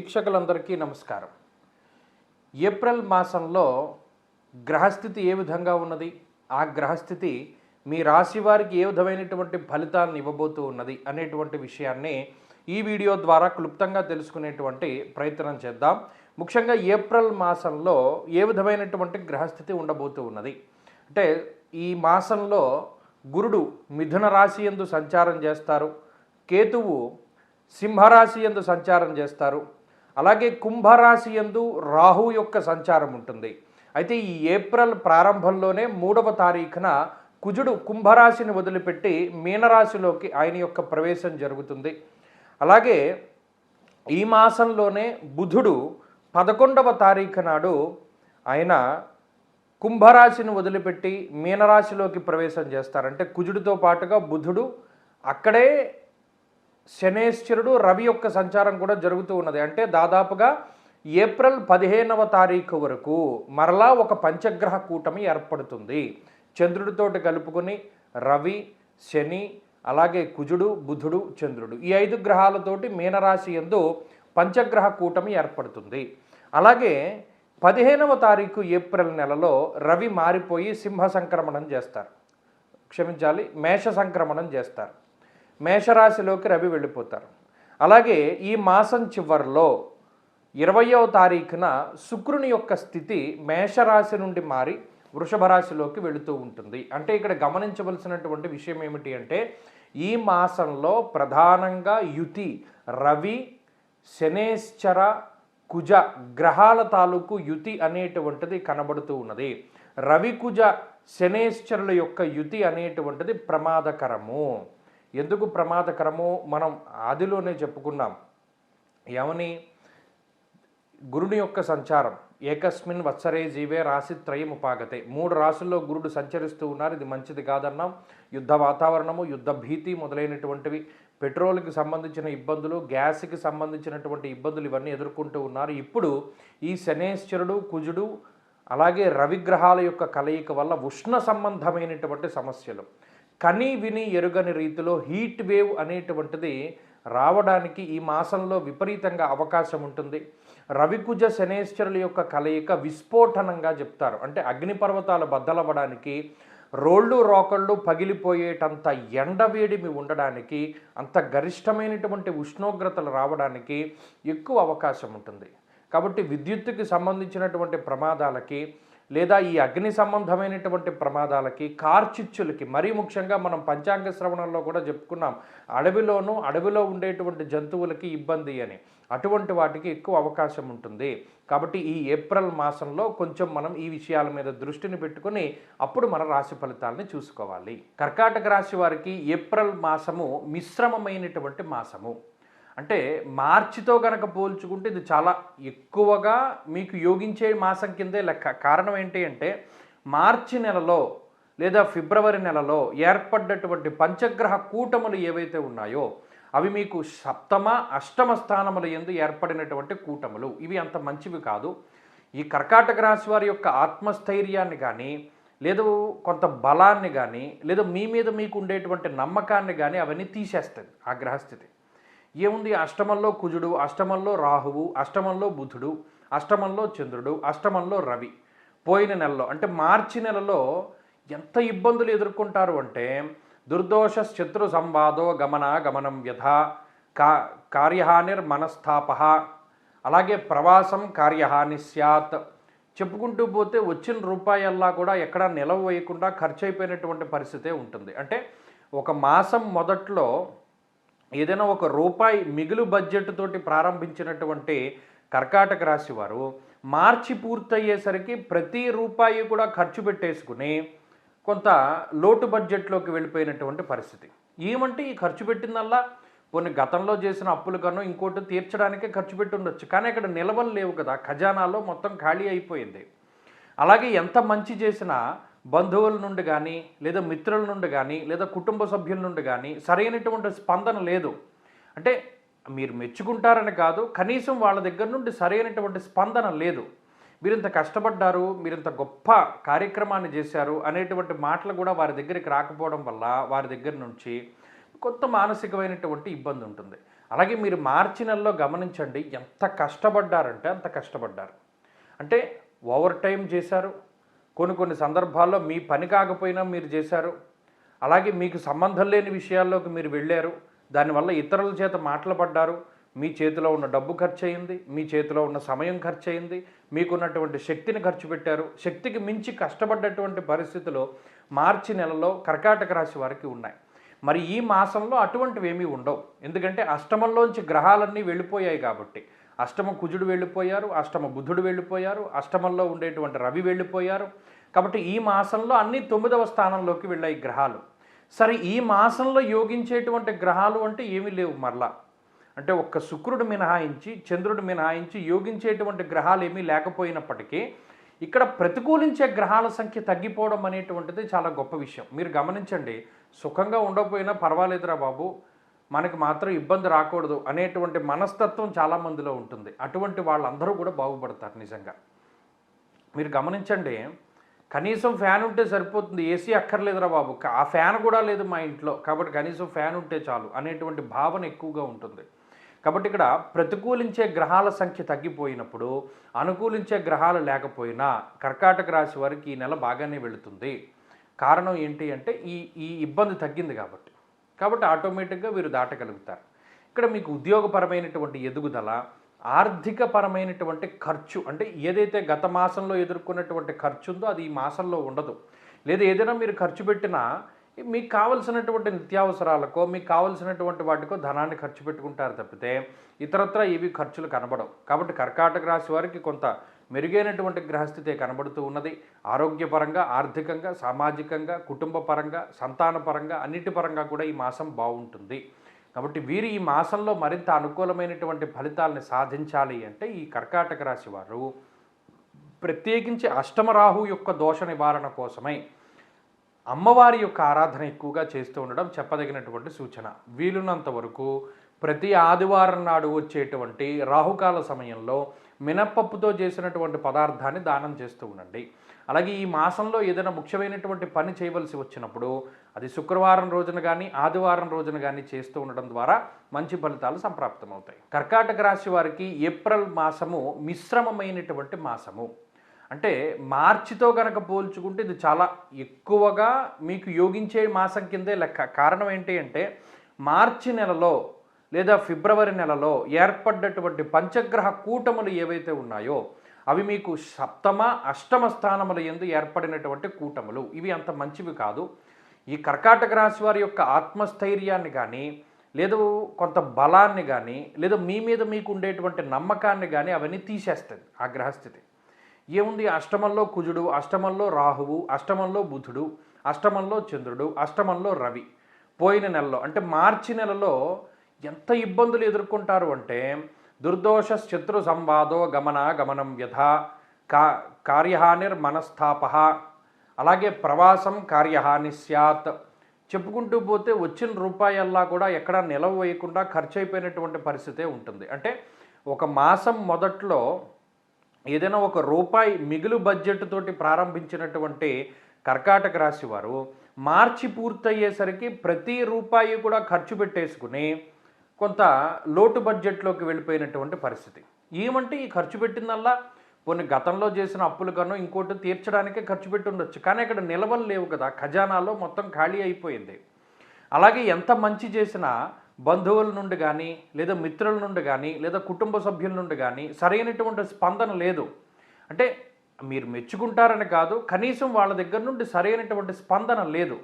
వీక్షకులందరికీ నమస్కారం. ఏప్రిల్ మాసంలో గ్రహస్థితి ఏ విధంగా ఉన్నది, ఆ గ్రహస్థితి మీ రాశి వారికి ఏ విధమైనటువంటి ఫలితాలను ఇవ్వబోతూ ఉన్నది అనేటువంటి విషయాన్ని ఈ వీడియో ద్వారా క్లుప్తంగా తెలుసుకునేటువంటి ప్రయత్నం చేద్దాం. ముఖ్యంగా ఏప్రిల్ మాసంలో ఏ విధమైనటువంటి గ్రహస్థితి ఉండబోతూ ఉన్నది అంటే, ఈ మాసంలో గురుడు మిథున రాశి యందు సంచారం చేస్తారు, కేతువు సింహరాశి యందు సంచారం చేస్తారు, అలాగే కుంభరాశి యందు రాహు యొక్క సంచారం ఉంటుంది. అయితే ఈ ఏప్రిల్ ప్రారంభంలోనే 3వ తారీఖున కుజుడు కుంభరాశిని వదిలిపెట్టి మీనరాశిలోకి ఆయన యొక్క ప్రవేశం జరుగుతుంది. అలాగే ఈ మాసంలోనే బుధుడు 11వ తారీఖు నాడు ఆయన కుంభరాశిని వదిలిపెట్టి మీనరాశిలోకి ప్రవేశం చేస్తారంటే కుజుడితో పాటుగా బుధుడు అక్కడే శనేశ్వరుడు రవి యొక్క సంచారం కూడా జరుగుతూ ఉన్నది. అంటే దాదాపుగా ఏప్రిల్ 15వ తారీఖు వరకు మరలా ఒక పంచగ్రహ కూటమి ఏర్పడుతుంది. చంద్రుడితోటి కలుపుకొని రవి, శని, అలాగే కుజుడు, బుధుడు, చంద్రుడు, ఈ 5 గ్రహాలతోటి మీనరాశి యందు పంచగ్రహ కూటమి ఏర్పడుతుంది. అలాగే 15వ తారీఖు ఏప్రిల్ నెలలో రవి మారిపోయి సింహ సంక్రమణం చేస్తారు, మేష సంక్రమణం చేస్తారు. మేషరాశిలోకి రవి వెళ్ళిపోతారు. అలాగే ఈ మాసం చివరిలో 20వ తారీఖున శుక్రుని యొక్క స్థితి మేషరాశి నుండి మారి వృషభ రాశిలోకి వెళుతూ ఉంటుంది. అంటే ఇక్కడ గమనించవలసినటువంటి విషయం ఏమిటి అంటే, ఈ మాసంలో ప్రధానంగా యుతి రవి, శనేశ్చర, కుజ గ్రహాల తాలూకు యుతి అనేటువంటిది కనబడుతూ ఉన్నది. రవి, కుజ, శనేశ్చరుల యొక్క యుతి అనేటువంటిది ప్రమాదకరము. ఎందుకు ప్రమాదకరము మనం ఆదిలోనే చెప్పుకున్నాం. ఏమని? గురుని యొక్క సంచారం ఏకస్మిన్ వత్సరే జీవే రాశిత్రయం ఉపాగతే. 3 రాశుల్లో గురుడు సంచరిస్తూ ఉన్నారు, ఇది మంచిది కాదన్నాం. యుద్ధ వాతావరణము, యుద్ధ భీతి మొదలైనటువంటివి, పెట్రోల్కి సంబంధించిన ఇబ్బందులు, గ్యాస్కి సంబంధించినటువంటి ఇబ్బందులు ఇవన్నీ ఎదుర్కొంటూ ఉన్నారు. ఇప్పుడు ఈ శనేశ్వరుడు, కుజుడు, అలాగే రవిగ్రహాల యొక్క కలయిక వల్ల ఉష్ణ సంబంధమైనటువంటి సమస్యలు, కని విని ఎరుగని రీతిలో హీట్ వేవ్ అనేటువంటిది రావడానికి ఈ మాసంలో విపరీతంగా అవకాశం ఉంటుంది. రవికుజ శనేశ్వరుల యొక్క కలయిక విస్ఫోటనంగా చెప్తారు. అంటే అగ్నిపర్వతాలు బద్దలవ్వడానికి, రోళ్ళు రోకళ్ళు పగిలిపోయేటంత ఎండవేడిమి ఉండడానికి, అంత గరిష్టమైనటువంటి ఉష్ణోగ్రతలు రావడానికి ఎక్కువ అవకాశం ఉంటుంది. కాబట్టి విద్యుత్తుకి సంబంధించినటువంటి ప్రమాదాలకి, లేదా ఈ అగ్ని సంబంధమైనటువంటి ప్రమాదాలకి, కార్చిచ్చులకి, మరీ ముఖ్యంగా మనం పంచాంగ శ్రవణంలో కూడా చెప్పుకున్నాం, అడవిలో ఉండేటువంటి జంతువులకి ఇబ్బంది అని, అటువంటి వాటికి ఎక్కువ అవకాశం ఉంటుంది. కాబట్టి ఈ ఏప్రిల్ మాసంలో కొంచెం మనం ఈ విషయాల మీద దృష్టిని పెట్టుకుని అప్పుడు మన రాశి ఫలితాలని చూసుకోవాలి. కర్కాటక రాశి వారికి ఏప్రిల్ మాసము మిశ్రమమైనటువంటి మాసము. అంటే మార్చితో కనుక పోల్చుకుంటే ఇది చాలా ఎక్కువగా మీకు యోగించే మాసం కిందే లెక్క. కారణం ఏంటి అంటే, మార్చి నెలలో లేదా ఫిబ్రవరి నెలలో ఏర్పడ్డటువంటి పంచగ్రహ కూటములు ఏవైతే ఉన్నాయో అవి మీకు సప్తమ, అష్టమ స్థానముల యందు ఏర్పడినటువంటి కూటములు. ఇవి అంత మంచివి కాదు. ఈ కర్కాటక రాశి వారి యొక్క ఆత్మస్థైర్యాన్ని కానీ, లేదు కొంత బలాన్ని కానీ, లేదా మీ మీద మీకు ఉండేటువంటి నమ్మకాన్ని కానీ అవన్నీ తీసేస్తుంది ఆ గ్రహస్థితి. ఏముంది? అష్టమంలో కుజుడు, అష్టమంలో రాహువు, అష్టమంలో బుధుడు, అష్టమంలో చంద్రుడు, అష్టమంలో రవి. పోయిన నెలలో అంటే మార్చి నెలలో ఎంత ఇబ్బందులు ఎదుర్కొంటారు అంటే, దుర్దోష శత్రు సంవాదో గమనం వ్యథ, కార్యహానిర్ మనస్తాప, అలాగే ప్రవాసం కార్యహాని స్యాత్. చెప్పుకుంటూ పోతే వచ్చిన రూపాయల్లా కూడా ఎక్కడా నిలవ వేయకుండా ఖర్చు అయిపోయినటువంటి పరిస్థితే ఉంటుంది. అంటే ఒక మాసం మొదట్లో ఏదైనా ఒక రూపాయి మిగులు బడ్జెట్ తోటి ప్రారంభించినటువంటి కర్కాటక రాశి వారు మార్చి పూర్తయ్యేసరికి ప్రతి రూపాయి కూడా ఖర్చు పెట్టేసుకుని కొంత లోటు బడ్జెట్లోకి వెళ్ళిపోయినటువంటి పరిస్థితి. ఏమంటే ఈ ఖర్చు పెట్టిందల్లా కొన్ని గతంలో చేసిన అప్పుల కన్నా ఇంకోటి తీర్చడానికే ఖర్చు పెట్టి ఉండొచ్చు, కానీ అక్కడ నిలవలు లేవు కదా, ఖజానాలో మొత్తం ఖాళీ అయిపోయింది. అలాగే ఎంత మంచి చేసినా బంధువుల నుండి కానీ, లేదా మిత్రుల నుండి కానీ, లేదా కుటుంబ సభ్యుల నుండి కానీ సరైనటువంటి స్పందన లేదు. అంటే మీరు మెచ్చుకుంటారని కాదు, కనీసం వాళ్ళ దగ్గర నుండి సరైనటువంటి స్పందన లేదు. మీరింత కష్టపడ్డారు, మీరింత గొప్ప కార్యక్రమాన్ని చేశారు అనేటువంటి మాటలు కూడా వారి దగ్గరికి రాకపోవడం వల్ల వారి దగ్గర నుంచి కొంత మానసికమైనటువంటి ఇబ్బంది ఉంటుంది. అలాగే మీరు మార్చి నెలలో గమనించండి, ఎంత కష్టపడ్డారంటే అంత కష్టపడ్డారు. అంటే ఓవర్ టైం చేశారు, కొన్ని సందర్భాల్లో మీ పని కాకపోయినా మీరు చేశారు, అలాగే మీకు సంబంధం లేని విషయాల్లోకి మీరు వెళ్ళారు, దానివల్ల ఇతరుల చేత మాటలు పడ్డారు, మీ చేతిలో ఉన్న డబ్బు ఖర్చు అయింది, మీ చేతిలో ఉన్న సమయం ఖర్చు అయింది, మీకున్నటువంటి శక్తిని ఖర్చు పెట్టారు. శక్తికి మించి కష్టపడ్డటువంటి పరిస్థితులు మార్చి నెలలో కర్కాటక రాశి వారికి ఉన్నాయి. మరి ఈ మాసంలో అటువంటివి ఏమీ ఉండవు. ఎందుకంటే అష్టమంలోంచి గ్రహాలన్నీ వెళ్ళిపోయాయి కాబట్టి. అష్టమ కుజుడు వెళ్ళిపోయారు, అష్టమ బుధుడు వెళ్ళిపోయారు, అష్టమంలో ఉండేటువంటి రవి వెళ్ళిపోయారు. కాబట్టి ఈ మాసంలో అన్నీ 9వ స్థానంలోకి వెళ్ళాయి గ్రహాలు. సరే, ఈ మాసంలో యోగించేటువంటి గ్రహాలు అంటే ఏమీ లేవు మరలా. అంటే ఒక్క శుక్రుడు మినహాయించి, చంద్రుడు మినహాయించి యోగించేటువంటి గ్రహాలు ఏమీ లేకపోయినప్పటికీ ఇక్కడ ప్రతికూలించే గ్రహాల సంఖ్య తగ్గిపోవడం అనేటువంటిది చాలా గొప్ప విషయం. మీరు గమనించండి, సుఖంగా ఉండకపోయినా పర్వాలేదురా బాబు, మనకి మాత్రం ఇబ్బంది రాకూడదు అనేటువంటి మనస్తత్వం చాలామందిలో ఉంటుంది. అటువంటి వాళ్ళందరూ కూడా బాగుపడతారు నిజంగా. మీరు గమనించండి, కనీసం ఫ్యాన్ ఉంటే సరిపోతుంది, ఏసీ అక్కర్లేదురా బాబు, ఆ ఫ్యాన్ కూడా లేదు మా ఇంట్లో, కాబట్టి కనీసం ఫ్యాన్ ఉంటే చాలు అనేటువంటి భావన ఎక్కువగా ఉంటుంది. కాబట్టి ఇక్కడ ప్రతికూలించే గ్రహాల సంఖ్య తగ్గిపోయినప్పుడు, అనుకూలించే గ్రహాలు లేకపోయినా కర్కాటక రాశి వారికి ఈ నెల బాగానే వెళుతుంది. కారణం ఏంటి అంటే ఈ ఇబ్బంది తగ్గింది కాబట్టి ఆటోమేటిక్గా వీరు దాటగలుగుతారు. ఇక్కడ మీకు ఉద్యోగపరమైనటువంటి ఎదుగుదల, ఆర్థికపరమైనటువంటి ఖర్చు, అంటే ఏదైతే గత మాసంలో ఎదుర్కొన్నటువంటి ఖర్చు ఉందో అది ఈ మాసంలో ఉండదు. లేదా ఏదైనా మీరు ఖర్చు పెట్టినా మీకు కావలసినటువంటి నిత్యావసరాలకో, మీకు కావలసినటువంటి వాటికో ధనాన్ని ఖర్చు పెట్టుకుంటారు తప్పితే ఇతరత్రా ఏవి ఖర్చులు కనబడవు. కాబట్టి కర్కాటక రాశి వారికి కొంత మెరుగైనటువంటి గ్రహస్థితే కనబడుతూ ఉన్నది. ఆరోగ్యపరంగా, ఆర్థికంగా, సామాజికంగా, కుటుంబ పరంగా, సంతానపరంగా, అన్నిటి పరంగా కూడా ఈ మాసం బాగుంటుంది. కాబట్టి వీరు ఈ మాసంలో మరింత అనుకూలమైనటువంటి ఫలితాలని సాధించాలి అంటే ఈ కర్కాటక రాశి వారు ప్రత్యేకించి అష్టమరాహు యొక్క దోష నివారణ కోసమై అమ్మవారి యొక్క ఆరాధన ఎక్కువగా చేస్తూ ఉండడం చెప్పదగినటువంటి సూచన. వీలున్నంత వరకు ప్రతి ఆదివారం నాడు వచ్చేటువంటి రాహుకాల సమయంలో మినప్పప్పుతో చేసినటువంటి పదార్థాన్ని దానం చేస్తూ ఉండండి. అలాగే ఈ మాసంలో ఏదైనా ముఖ్యమైనటువంటి పని చేయవలసి వచ్చినప్పుడు అది శుక్రవారం రోజున కానీ ఆదివారం రోజున కానీ చేస్తూ ఉండడం ద్వారా మంచి ఫలితాలు సంప్రాప్తమవుతాయి. కర్కాటక రాశి వారికి ఏప్రిల్ మాసము మిశ్రమమైనటువంటి మాసము. అంటే మార్చితో కనుక పోల్చుకుంటే ఇది చాలా ఎక్కువగా మీకు యోగించే మాసం కిందే లెక్క. కారణం ఏంటి అంటే మార్చి నెలలో లేదా ఫిబ్రవరి నెలలో ఏర్పడ్డటువంటి పంచగ్రహ కూటములు ఏవైతే ఉన్నాయో అవి మీకు సప్తమ అష్టమ స్థానముల యందు ఏర్పడినటువంటి కూటములు. ఇవి అంత మంచివి కాదు. ఈ కర్కాటక రాశి వారి యొక్క ఆత్మస్థైర్యాన్ని కానీ, లేదు కొంత బలాన్ని కానీ, లేదా మీ మీద మీకు ఉండేటువంటి నమ్మకాన్ని కానీ అవన్నీ తీసేస్తుంది ఆ గ్రహస్థితి. ఏముంది, అష్టమంలో కుజుడు, అష్టమంలో రాహువు, అష్టమంలో బుధుడు, అష్టమంలో చంద్రుడు, అష్టమంలో రవి. పోయిన నెలలో అంటే మార్చి నెలలో ఎంత ఇబ్బందులు ఎదుర్కొంటారు అంటే దుర్దోష శత్రు సంవాదో గమనం వ్యధ, కార్యహానిర్ మనస్థాప, అలాగే ప్రవాసం కార్యహాని స్యాత్. చెప్పుకుంటూ పోతే వచ్చిన రూపాయల్లా కూడా ఎక్కడా నిలవ వేయకుండా ఖర్చు అయిపోయినటువంటి పరిస్థితే ఉంటుంది. అంటే ఒక మాసం మొదట్లో ఏదైనా ఒక రూపాయి మిగులు బడ్జెట్ తోటి ప్రారంభించినటువంటి కర్కాటక రాశి వారు మార్చి పూర్తయ్యేసరికి ప్రతి రూపాయి కూడా ఖర్చు పెట్టేసుకుని కొంత లోటు బడ్జెట్లోకి వెళ్ళిపోయినటువంటి పరిస్థితి. ఏమంటే ఈ ఖర్చు పెట్టిందల్లా కొన్ని గతంలో చేసిన అప్పులు కన్నా ఇంకోటి తీర్చడానికే ఖర్చు పెట్టి ఉండొచ్చు, కానీ ఇక్కడ నిలవలు లేవు కదా, ఖజానాలో మొత్తం ఖాళీ అయిపోయింది. అలాగే ఎంత మంచి చేసినా బంధువుల నుండి కానీ, లేదా మిత్రుల నుండి కానీ, లేదా కుటుంబ సభ్యుల నుండి కానీ సరైనటువంటి స్పందన లేదు. అంటే మీరు మెచ్చుకుంటారని కాదు, కనీసం వాళ్ళ దగ్గర నుండి సరైనటువంటి స్పందన లేదు.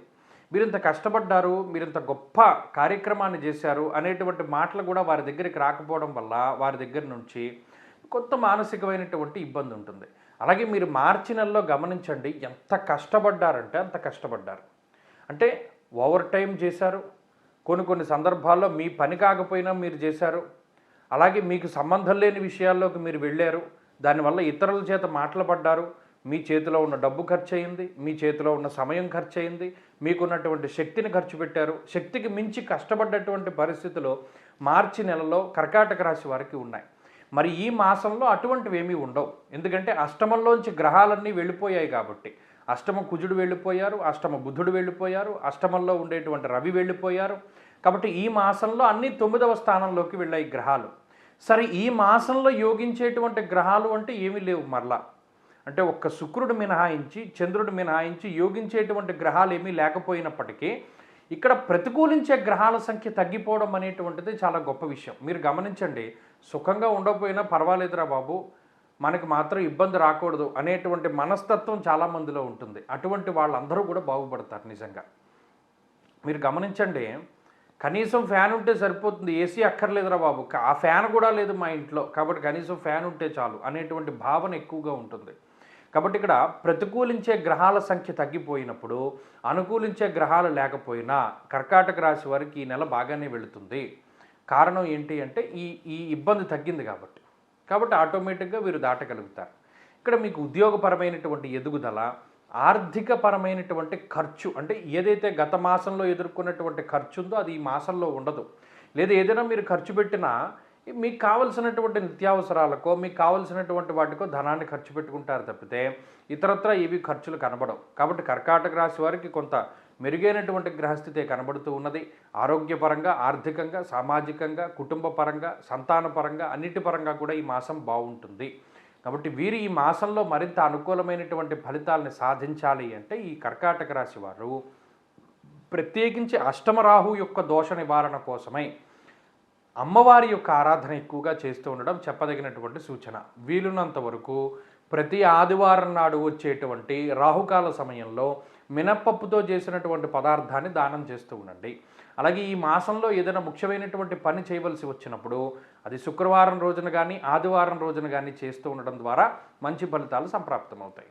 మీరింత కష్టపడ్డారు, మీరింత గొప్ప కార్యక్రమాన్ని చేశారు అనేటువంటి మాటలు కూడా వారి దగ్గరికి రాకపోవడం వల్ల వారి దగ్గర నుంచి కొంత మానసికమైనటువంటి ఇబ్బంది ఉంటుంది. అలాగే మీరు మార్చి నెలలో గమనించండి, ఎంత కష్టపడ్డారంటే అంత కష్టపడ్డారు. అంటే ఓవర్ టైం చేశారు, కొన్ని సందర్భాల్లో మీ పని కాకపోయినా మీరు చేశారు, అలాగే మీకు సంబంధం లేని విషయాల్లోకి మీరు వెళ్ళారు, దానివల్ల ఇతరుల చేత మాటలు పడ్డారు, మీ చేతిలో ఉన్న డబ్బు ఖర్చు అయింది, మీ చేతిలో ఉన్న సమయం ఖర్చు అయింది, మీకున్నటువంటి శక్తిని ఖర్చు పెట్టారు. శక్తికి మించి కష్టపడ్డటువంటి పరిస్థితులు మార్చి నెలలో కర్కాటక రాశి వారికి ఉన్నాయి. మరి ఈ మాసంలో అటువంటివి ఏమీ ఉండవు. ఎందుకంటే అష్టమంలోంచి గ్రహాలన్నీ వెళ్ళిపోయాయి కాబట్టి. అష్టమ కుజుడు వెళ్ళిపోయారు, అష్టమ బుధుడు వెళ్ళిపోయారు, అష్టమంలో ఉండేటువంటి రవి వెళ్ళిపోయారు, కాబట్టి ఈ మాసంలో అన్ని 9వ స్థానంలోకి వెళ్ళాయి గ్రహాలు. సరే ఈ మాసంలో యోగించేటువంటి గ్రహాలు అంటే ఏమీ లేవు మరలా. అంటే ఒక్క శుక్రుడు మినహాయించి, చంద్రుడు మినహాయించి యోగించేటువంటి గ్రహాలు ఏమీ లేకపోయినప్పటికీ ఇక్కడ ప్రతికూలించే గ్రహాల సంఖ్య తగ్గిపోవడం అనేటువంటిది చాలా గొప్ప విషయం. మీరు గమనించండి, సుఖంగా ఉండకపోయినా పర్వాలేదురా బాబు, మనకి మాత్రం ఇబ్బంది రాకూడదు అనేటువంటి మనస్తత్వం చాలామందిలో ఉంటుంది. అటువంటి వాళ్ళందరూ కూడా బాగుపడతారు నిజంగా. మీరు గమనించండి, కనీసం ఫ్యాన్ ఉంటే సరిపోతుంది, ఏసీ అక్కర్లేదురా బాబు, ఆ ఫ్యాన్ కూడా లేదు మా ఇంట్లో, కాబట్టి కనీసం ఫ్యాన్ ఉంటే చాలు అనేటువంటి భావన ఎక్కువగా ఉంటుంది. కాబట్టి ఇక్కడ ప్రతికూలించే గ్రహాల సంఖ్య తగ్గిపోయినప్పుడు, అనుకూలించే గ్రహాలు లేకపోయినా కర్కాటక రాశి వారికి ఈ నెల బాగానే వెళుతుంది. కారణం ఏంటి అంటే ఈ ఈ ఇబ్బంది తగ్గింది కాబట్టి. కాబట్టి ఆటోమేటిక్గా వీరు దాటగలుగుతారు. ఇక్కడ మీకు ఉద్యోగపరమైనటువంటి ఎదుగుదల, ఆర్థికపరమైనటువంటి ఖర్చు, అంటే ఏదైతే గత మాసంలో ఎదుర్కొన్నటువంటి ఖర్చు ఉందో అది ఈ మాసంలో ఉండదు. లేదా ఏదైనా మీరు ఖర్చు పెట్టినా మీకు కావలసినటువంటి నిత్యావసరాలకో, మీకు కావలసినటువంటి వాటికో ధనాన్ని ఖర్చు పెట్టుకుంటారు తప్పితే ఇతరత్రా ఏవి ఖర్చులు కనబడవు. కాబట్టి కర్కాటక రాశి వారికి కొంత మెరుగైనటువంటి గ్రహస్థితే కనబడుతూ ఉన్నది. ఆరోగ్యపరంగా, ఆర్థికంగా, సామాజికంగా, కుటుంబ పరంగా, సంతాన పరంగా, అన్నిటి పరంగా కూడా ఈ మాసం బాగుంటుంది. కాబట్టి వీరు ఈ మాసంలో మరింత అనుకూలమైనటువంటి ఫలితాలని సాధించాలి అంటే ఈ కర్కాటక రాశి వారు ప్రత్యేకించి అష్టమ రాహు యొక్క దోష నివారణ కోసమై అమ్మవారి యొక్క ఆరాధన ఎక్కువగా చేస్తూ ఉండడం చెప్పదగినటువంటి సూచన. వీలున్నంత వరకు ప్రతి ఆదివారం నాడు వచ్చేటువంటి రాహుకాల సమయంలో మినప్పప్పుతో చేసినటువంటి పదార్థాన్ని దానం చేస్తూ ఉండండి. అలాగే ఈ మాసంలో ఏదైనా ముఖ్యమైనటువంటి పని చేయవలసి వచ్చినప్పుడు అది శుక్రవారం రోజున కానీ, ఆదివారం రోజున కానీ చేస్తూ ఉండడం ద్వారా మంచి ఫలితాలు సంప్రాప్తమవుతాయి.